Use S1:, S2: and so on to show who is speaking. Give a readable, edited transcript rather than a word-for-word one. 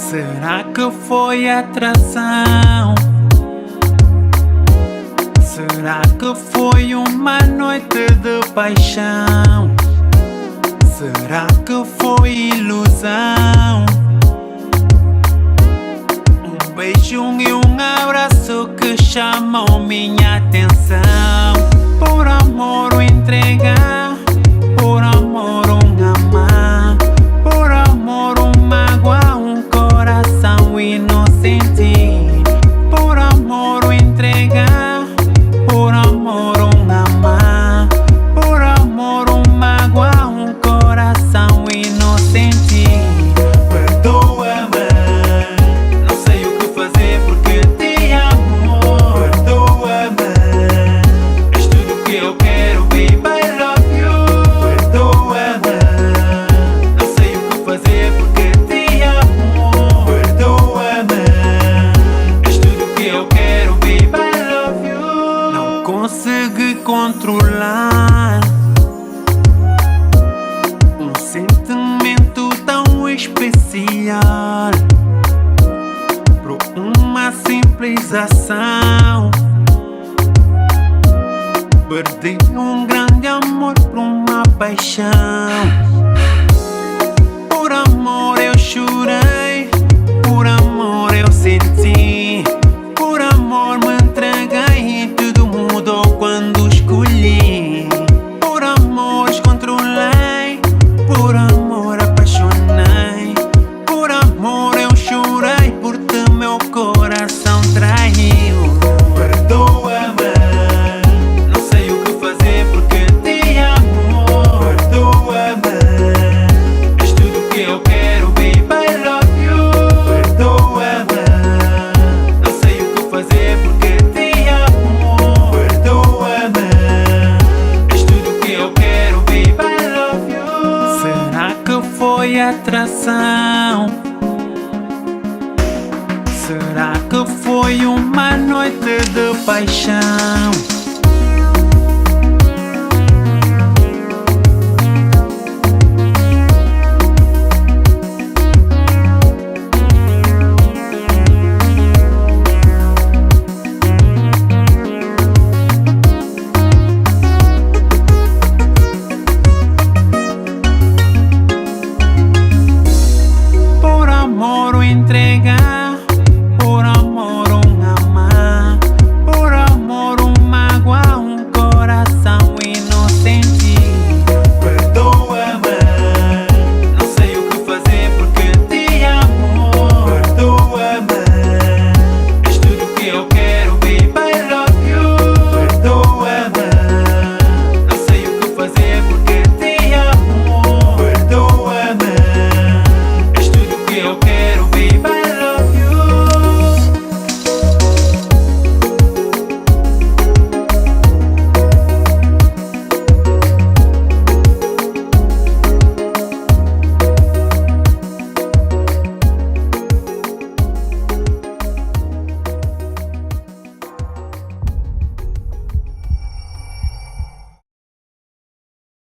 S1: Será que foi atração? Será que foi uma noite de paixão? Será que foi ilusão? Um beijo e um abraço que chamam minha atenção. Por amor o entregar, por amor um amar, por amor um magoar um coração inocente. Por amor o entregar, por amor um amar, por amor um magoar um coração inocente. Perdoa-me, não sei o que fazer porque te amo. Perdoa-me, és tudo que eu quero, baby, I love you. Perdoa-me, não sei o que fazer porque te amo. Perdoa-me, és tudo que eu quero, baby, I love you. Não consegui controlar um sentimento tão especial por uma simples ação. Perdi um grande amor por uma paixão. Por amor eu chorei, por amor eu senti, por amor me entreguei e tudo mudou quando escolhi. Por amor descontrolei, por amor apaixonei, por amor eu chorei, porque meu coração traiu. Perdoa-me, não sei o que fazer porque te amo. Perdoa-me, és tudo que eu quero, baby, I love you. Perdoa-me, não sei o que fazer porque te amo. Perdoa-me, és tudo que eu quero, baby, I love you. Será que foi atração? Será que foi uma noite de paixão?